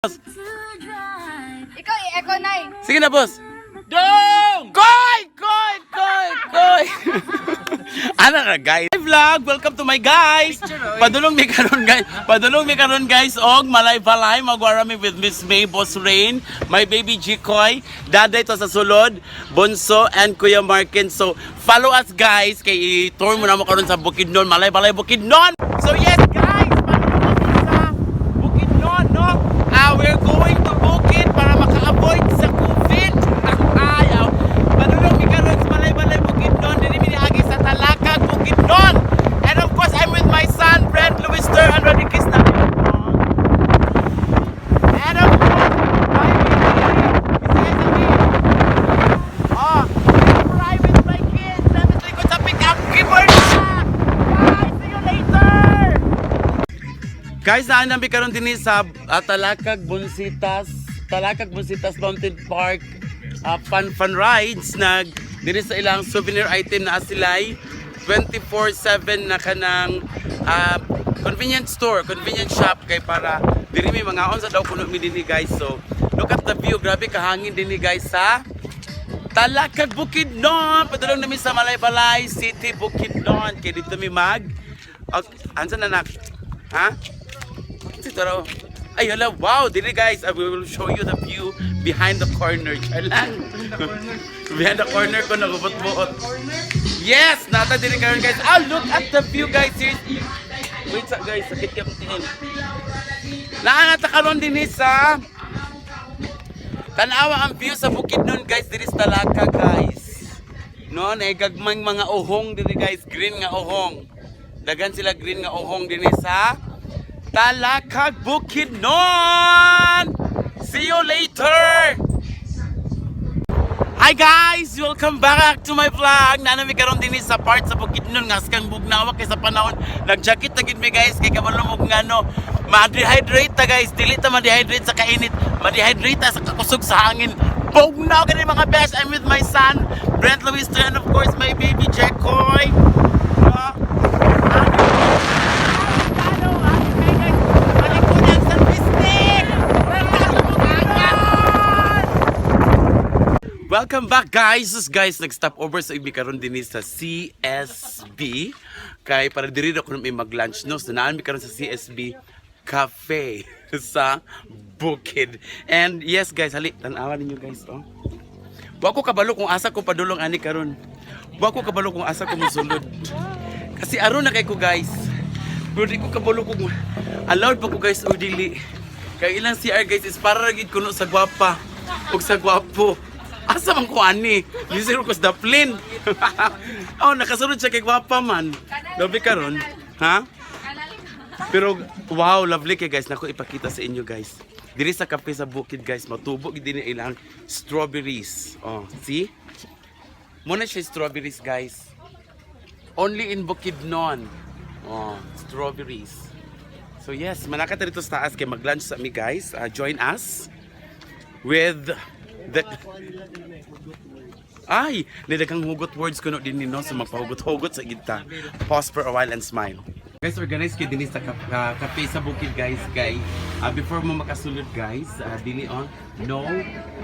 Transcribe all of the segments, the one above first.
Ikaw i-echo na eh. Sige na, boss. Dong! Koy! Ano na, guys? Hi, vlog! Welcome to my guys! Padulong mi karon guys, og malay-balay, magwarami with Miss May, Boss Rain, my baby Jikoy, daday to sa sulod, Bonso, and Kuya Markin. So, follow us guys, kay i-tour mo na mo karon sa Bukidnon, malay-balay Bukidnon! So yes, guys! Padulong kami sa Bukidnon, no? We're going to Bukid para maka-avoid sa COVID. Ayaw. Padulong mi karon sa malay-balay Bukidnon, dinimi agi sa Talakag Bukidnon. And of course, I'm with my son, Brent Luister, and Rodriguez na. And of course, my baby, oh, I'm right with my kids. Let me take sa pick-up keyboard na. Bye! See you later! Guys, naan namin karon din sa Talakag Bonsitas Mountain Park, fun rides nag diri sa ilang souvenir item na sila'y 24/7 na kanang convenience shop kay para diri may mga on sa daw kuno mi dinhi guys. So look at the view, grabe kahangin dinhi guys sa Talakag Bukidnon. Padulong namin sa Malay-Balay City Bukidnon kay dito mi mag ansa na nak ha Taro. Ay, hala, wow! Dili guys, I will show you the view behind the corner. Charlang. Behind the corner ko, nagubot-buot. Yes! Nata dili karon guys. Look at the view guys. Wait guys, sakit ka tingin. Naanata karon din sa tanawa ang view sa Bukidnon guys, diri sa Talakag guys. No, naigagmang mga uhong diri guys, green nga uhong. Dagan sila green nga uhong din sa Talakag Bukidnon! See you later! Hi guys! Welcome back to my vlog! Nanami karon din sa part sa Bukidnon nga skang bugnawa kay sa panahon nagjakit na gid mi guys kay kamalumog nga no ma-dehydrate ta guys, dili ta ma-dehydrate sa kainit, ma-dehydrate ta sa kakusog sa hangin. Bugnaw gani mga best. I'm with my son Brent Luister, and of course my baby Jikoy. Welcome back guys! Nag-stop over sa ibi karon din sa CSB kay para diri na kuno may mag-lunch no. So naan mi karon sa CSB Cafe sa Bukid. And yes guys, hali tan-awa ninyo guys oh. Wa ko kabalo kung asa ko padulong ani karon. Wa ko kabalo kung asa ko mosulod. Kasi aron na kay ko guys. Pero di ko kabalo kung allowed pa ko guys o dili. Kay ilang CR guys is para ra gid kuno sa gwapa ug sa gwapo. Asa man ko ani? Lisir ko sa daplin. Oh, nakasunod siya kay gwapa man. Labi karon, ha? Pero wow, lovely kay guys. Nako ipakita sa inyo guys. Diri sa cafe sa Bukid guys, matubo gid dinhi ilang strawberries. Oh, see? Muna siya strawberries guys. Only in Bukidnon. Oh, strawberries. So yes, manaka ta dito sa taas kay mag-lunch sa mi guys. Join us with the nidaghang hugot words kuno din no, so magpahugot-hugot sa gita. Pause for a while and smile. Guys, organize kay dinhi sa cafe sa Bukid guys kay before mo makasulod guys, dili on no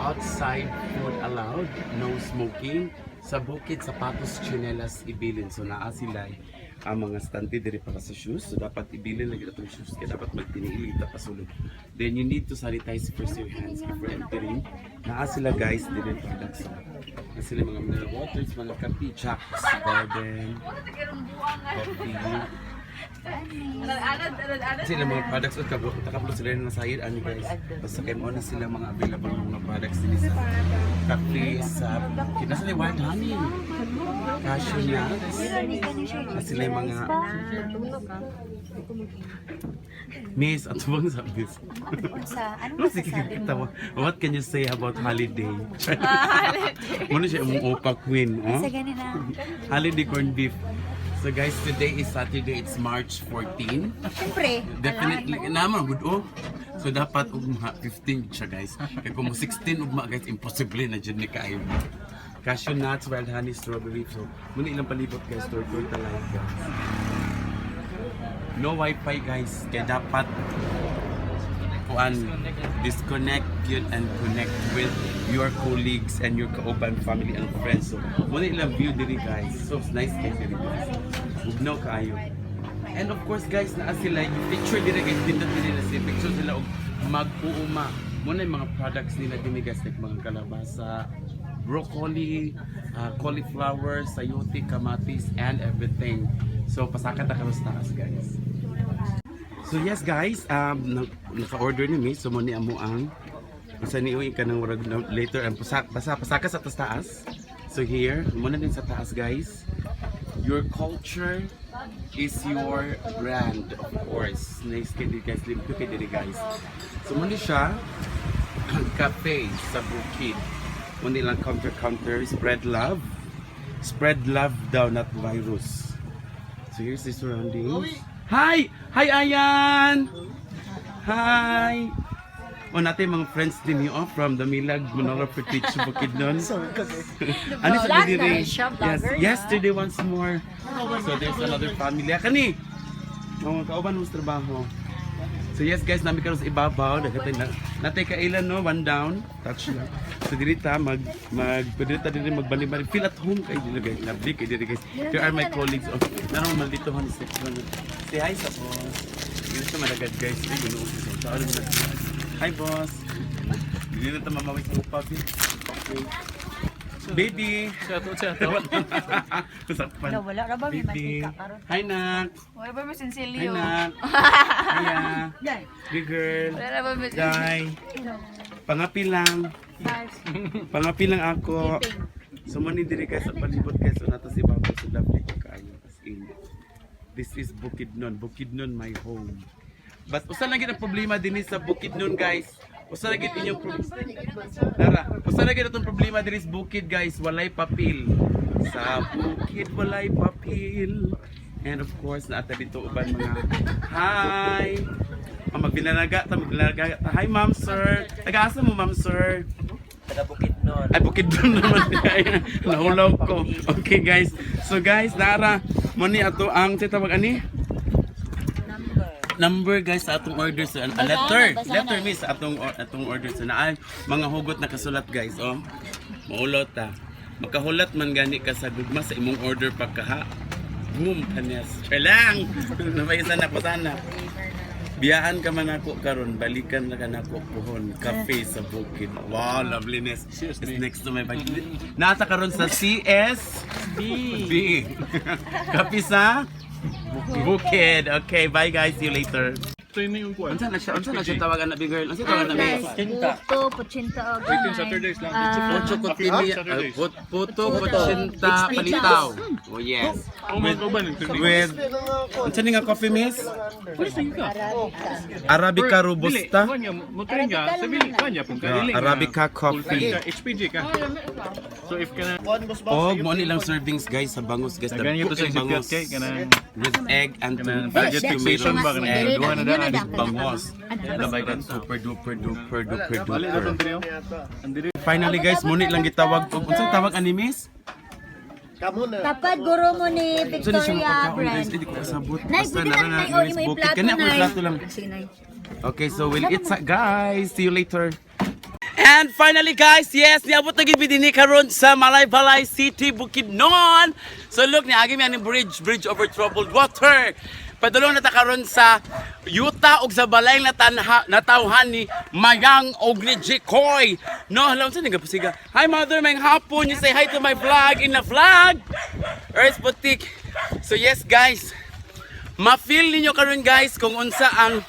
outside food allowed, no smoking. Sa Bukid, sapatos, tsinelas ibilin. So naa sila ang mga stante diri para sa shoes. So dapat ibilin lagi itong shoes kaya dapat magtiniilita pasulod. Then you need to sanitize first your hands before entering. Naa sila guys diri products. Na sila mga mineral waters, mga kape, Chuck's Garden, coffee. Sila mga products at takaplo sila na nasayid ani guys. Basta kay mo na sila mga available mga products din sa cafe sa kinasa ni white honey, cashew nuts. Sila yung mga Miss, at bang sabi? Ano sige mo? What can you say about holiday? Muna siya yung opa queen, oh? Holiday corned beef. So guys, today is Saturday, it's March 14. Siyempre. Definitely, naman, good oh. So dapat ugma 15 siya guys. Kaya kung 16 ugma guys, imposible na dyan ni kayo. Cashew nuts, wild honey, strawberry. So, muna ilang palibot guys, tour talaga guys. No wifi guys, kaya dapat kuan disconnect yun and connect with your colleagues and your kauban family and friends. So muna ilang view diri guys. So nice kayo diri guys. Bugnaw kaayo. And of course guys, naa sila yung picture diri guys, pindot diri na sila picture sila og mag-uuma. Muna yung mga products nila diri guys, like mga kalabasa, broccoli, cauliflower, sayote, kamatis, and everything. So pasaka ta karos taas guys. So yes guys, naka-order ni Miss, so muna amo ang sa niuwi ka ng later and pasaka sa taas. So here, muna din sa taas guys. Your culture is your brand, of course. Nice kay guys, limpyo kay diri guys. So muna siya ang cafe sa Bukid. Muna lang counter, spread love. Spread love daw, not virus. So here's the surroundings. Hi! Hi Ayan! Hi! O natin mga friends din yun from the Milag Manora Petich Bukidnon. Ano sa diri? Yesterday once more. So there's another family. Kani! Mga kauban mo sa trabaho. So yes guys, namin karon sa ibabaw. Natay kailan no, one down. Touch lang. So diri ta pwede ta diri magbalik-balik. Feel at home kay diri guys. Labli kay diri guys. Here are my colleagues. Oh, narong maldito hon sa section. Say hi sa boss. Dito sa malagad guys. Ay gulo ko. Hi boss. Dili na ta mamawit ko pa. Okay. Baby. Chato. Kusakpan. Wala ra ba may Baby. mantika karon? Hi nak. Wala ba may Hi sinsilyo? nak. Hiya. Good girl. Wala ba may Guy. Pangapi lang. Pangapi lang ako. So mani diri guys sa palibot guys so nato si Bago so lovely ko kaayo as in. This is Bukidnon. Bukidnon my home. But usa lang gid ang problema dinhi sa Bukidnon guys. Usa lang gid inyong usa lang gid atong problema dinhi sa Bukid guys, walay papel. Sa Bukid walay papel. And of course naata dito uban mga hi. Magbinanaga. Hi ma'am sir. Taga-asa mo ma'am sir? Taga Bukidnon. Ay, Bukidnon naman. Nahulaw ko. Okay guys. So guys, Dara, muni ato ang tawag ani? Number guys sa atong order sa letter miss sa atong order sa naay mga hugot na kasulat guys oh. Maulot ta. Makahulat man gani ka sa gugma sa imong order pagkaha. Boom kanes. Lang. Nabaysa na po sana. Biyaan ka man ako karon, balikan na ka nako pohon, cafe sa Bukid. Wow, loveliness. It's next to my bag. Nasa karon sa CSB. Cafe sa Bukid. Okay, bye guys. See you later. Unsa na siya tawagan na big girl? Unsa tawagan na big? Puto, pochinta og. Saturdays lang. Ocho puto pochinta palitaw. Oh yes. With unsa ni nga coffee miss? Arabica robusta. Arabica coffee. HPG ka. So if kana Oh, mo nilang servings guys sa bangus guys. Dagan ito sa bangus kay kana with egg and budget fixation ba kana egg. duha na daan. Bangos. Labay super duper. Bali na tong trio. Andiri Finally guys, muni lang gitawag ko. Unsang tawag ani miss? Kapag guro mo ni Unsa ni siya Victoria magkakaon guys? brand. Hindi ko kasabot. Nay, Basta pwede nara na na tayo Miss mo Bukid. i-plato Kani ako na. plato lang. Sinay. Okay, so we'll eat guys. See you later. And finally guys, yes, niabot na gid dinhi karon sa Malaybalay City, Bukidnon. So look, niagi mi ani bridge over troubled water. Padulong na ta karon sa yuta ug sa balay na natawhan ni Mayang og ni Jikoy. No, hello sa nga pasiga. Hi mother, may hapon. You say hi to my vlog in the vlog. Earth Boutique. So yes guys, ma-feel ninyo karon guys kung unsa ang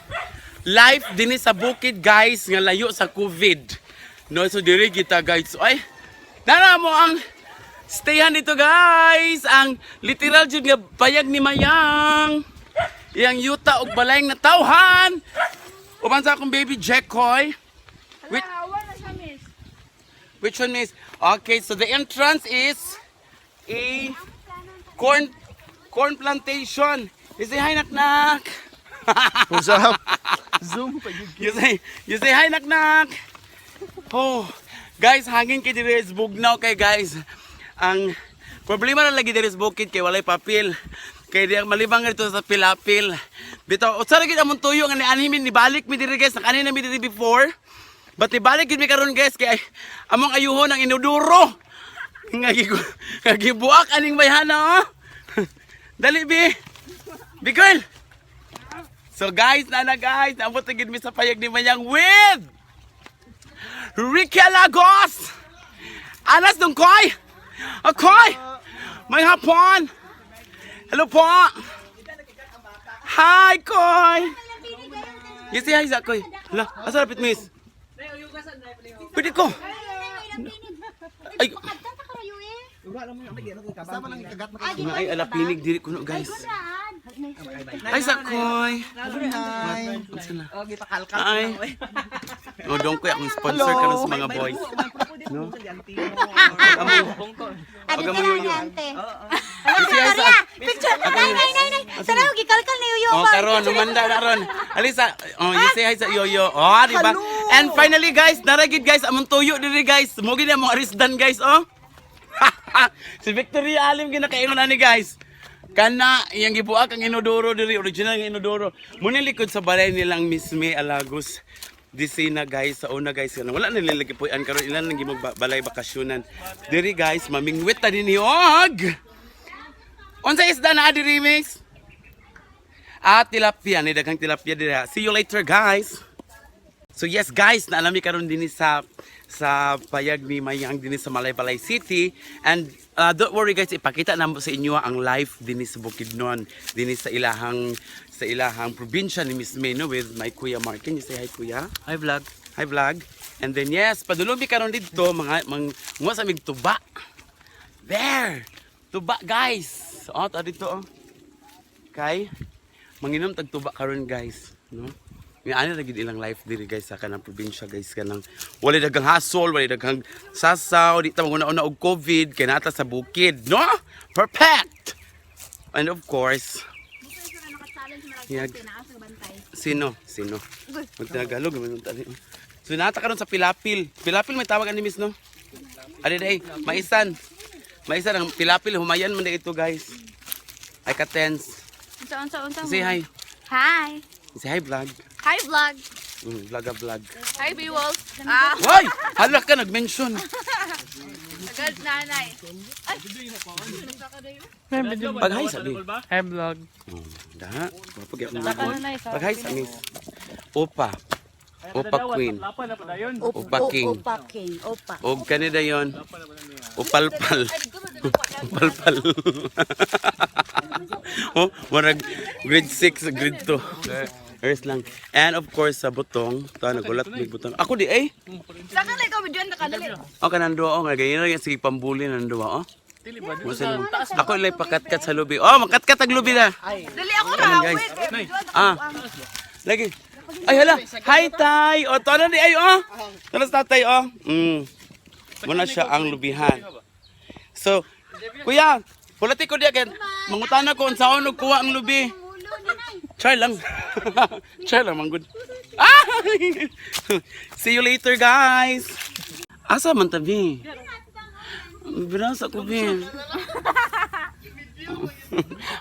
life dinhi sa Bukid guys nga layo sa COVID. No, so diri kita guys. Ay, nara mo ang stayan dito guys. Ang literal jud nga bayag ni Mayang. Yang yuta og balayng natawhan. Uban sa akong baby Jekoy. Which one is? Okay, so the entrance is a corn plantation. You say hi nak. What's up? Zoom pa gid. You say hi nak. Oh, guys, hangin kay diri is bugnaw kay guys. Ang problema na lagi diri sa Bukid kay walay papel. Kay diang malibang dito sa pilapil. Bitaw, usa lagi among tuyo nga ni anhimin ni balik mi diri guys, na kanina mi diri before. But ibalik gid mi karon guys kay among ayuhon ang inuduro. Nga gibuak aning bayhana oh. Dali bi. Bi girl. So guys, guys, naabot na gid mi sa payag ni Mayang with Ricky Lagos. Anas Dungkoy. Akoy. May hapon. Hello po. Hi, Koy. Yes, hi, Koy. Hala, asa lapit, miss? Pwede ko. Ay, ay, alapinig diri kuno, guys. Ay, Koy. Ay. O, dong ko akong sponsor ka sa mga boys. No? Aga mo yuyo. Picture. Nay. Sana gikalkal ni Yoyo. Oh, karon, numanda karon. Alisa, oh, you say hi sa Yoyo. Oh, di ba? And finally, guys, naragid guys, among tuyo diri guys. Mo gid among arisdan guys, oh. Si Victoria Alim ginakaingon ani guys. Kana iyang gibuak ang inodoro diri, original nga inodoro. Muna likod sa balay nilang Miss May Alagos. Disina guys, sa una guys, wala na nilagi po yan karon ilan lang gimog balay bakasyonan. Diri guys, mamingwit ta dinhi og. Unsa isda na diri, Miss? Tilapia, ni daghang tilapia diri. See you later, guys. So yes guys, naalami karon dinhi sa payag ni Mayang dinhi sa Malaybalay City, and don't worry guys, ipakita namo sa inyo ang life dinhi sa Bukidnon, dinhi sa ilahang probinsya ni Miss May, no, with my Kuya Mark. Can you say hi, Kuya? Hi vlog. Hi vlog. And then yes, padulong karon dito mga sa mig tuba. There. Tuba guys. Oh, ta dito oh. Kay manginom tag tuba karon guys, no? May ano lagi ilang life diri guys sa kanang probinsya guys, kanang wala daghang hasol, wala daghang sasaw, di ta maguna-una og COVID kay nata sa bukid, no? Perfect. And of course, Sino? Magtagalog naman tali. So nata karon sa Pilapil. Pilapil may tawag ani Miss, no? Adi day, maisan ang Pilapil, humayan man ito guys. Ay katens. Unsa. Say hi. Hi. Say hi vlog. Hi, vlog. Vlog. Hi, B-Wolf. Hoy! Hala ka nag-mention. Agad, nanay. Pag hi sabi. Hi vlog. Da. Pag hi sa Miss. Opa Queen. Opa King. Og kanida yon. Upalpal. Oh, marag grade 6 grade 2. Earth lang. And of course sa butong, nagulat may butong. Ako di eh. Saan ka na ikaw video na kadali? O kanando oh, ganyan lang sige pambuli nando oh. Ako ilay pakatkat sa lubi. Oh, makatkat ang lubi na. Dali ako Guys. Lagi. Ay hala. Hi tay. O to na di ay oh. Tanas tatay oh. Muna siya ang lubihan. So, kuya, pulati ko diya kaya mangutana ko unsaon og kuha ang lubi. Char lang. Manggod. See you later, guys. Asa man tabi? Binasa ko bin.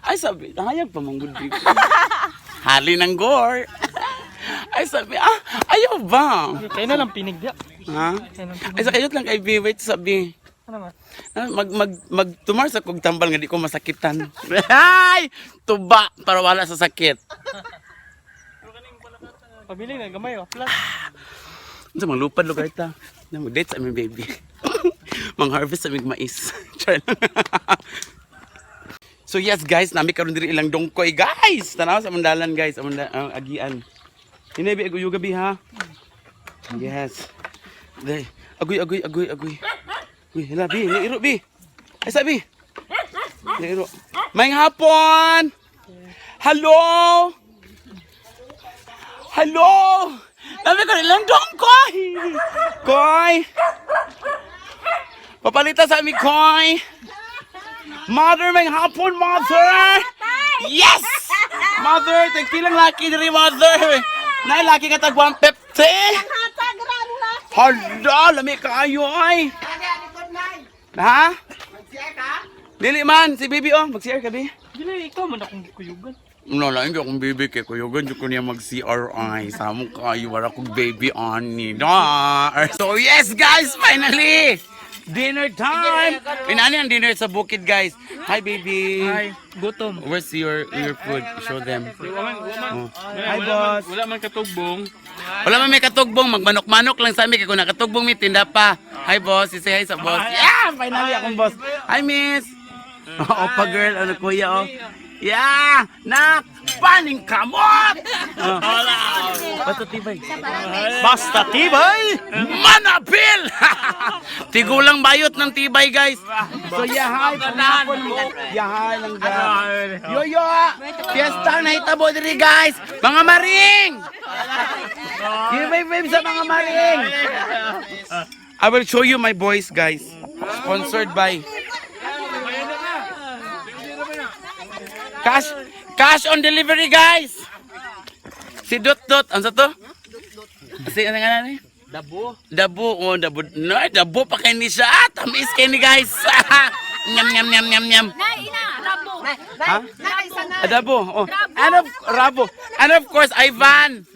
Ay sabi, hayag pa manggod dito. Hali ng gore. Ay sabi, ayaw ba? Kaya na lang pinig dia. Ha? Ay sa kayot lang kay B, wait sabi. Ano Magtumar sa kog tambal nga di ko masakitan. Ay! Tuba para wala sa sakit. Pabili na gamay oh. Plus. Sa mga lupad lugar ta. Mag-date sa aming baby. Mang-harvest sa aming mais. So yes guys, nami karon diri ilang dongkoy guys. Tanaw sa mandalan guys, agian. Hinabi agoy gabi ha. Yes. Day, agoy. Uy, hala, Bi, nairo, Bi. Ay, sabi. Nairo. May hapon! Hello! Dami ko nilang dong, Koy! Koy! Papalita sa amin, Koy! Mother, may hapon, Mother! Yes! Mother, tagpilang laki diri, Mother! Nay, laki ka tag 150! Hala, lami kayo, ay! Ha? Dili man, si Bibi oh, mag-share ka, Bi. Dili ikaw man akong gikuyugan. No, lang hindi akong baby kay Kuya. Ganyan ko niya mag-CRI. Samo kayo, wala akong baby ani. So yes guys, finally! Dinner time! Pinani ang dinner sa bukid guys. Hi baby! Ay, gutom. Where's your food? Show them. Oh. Hi Wala boss! wala man katugbong. Wala man may katugbong, magmanok-manok lang sa amin kaya kung nakatugbong may tinda pa. Hi boss, say hi sa boss. Yeah! Finally akong boss. Hi miss! Opa girl, ano kuya oh. Yeah! Nak! Paning kamot! Basta tibay. Basta tibay! Manapil! Tigulang bayot ng tibay guys. So yeah, hi. Panapon mo. Yeah, hi lang guys. Yo! Fiesta na hitabo diri guys. Mga maring! Give me wave sa mga maring. I will show you my boys guys. Sponsored by Cash on delivery guys. Si Dot, ano sa to? Si ano nga ni? Dabo, oh dabo. No, dabo pa kay ni siya. Tamis kay ni guys. Nyam. Nay, ina, rabo. Ha? Dabo. Oh. Rabo. And of course, Ivan.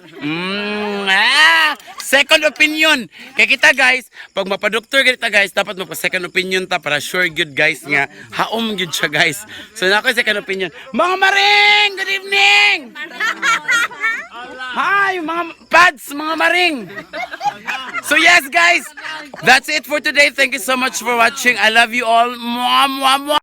Second opinion. Kaya kita guys, pag mapadoktor kita guys, dapat magpa-second opinion ta para sure good guys nga. Haom good siya guys. So na ako second opinion. Mga maring! Good evening! Hi, mga pads, mga maring! So yes guys, that's it for today. Thank you so much for watching. I love you all. Mwah, mwah, mwah.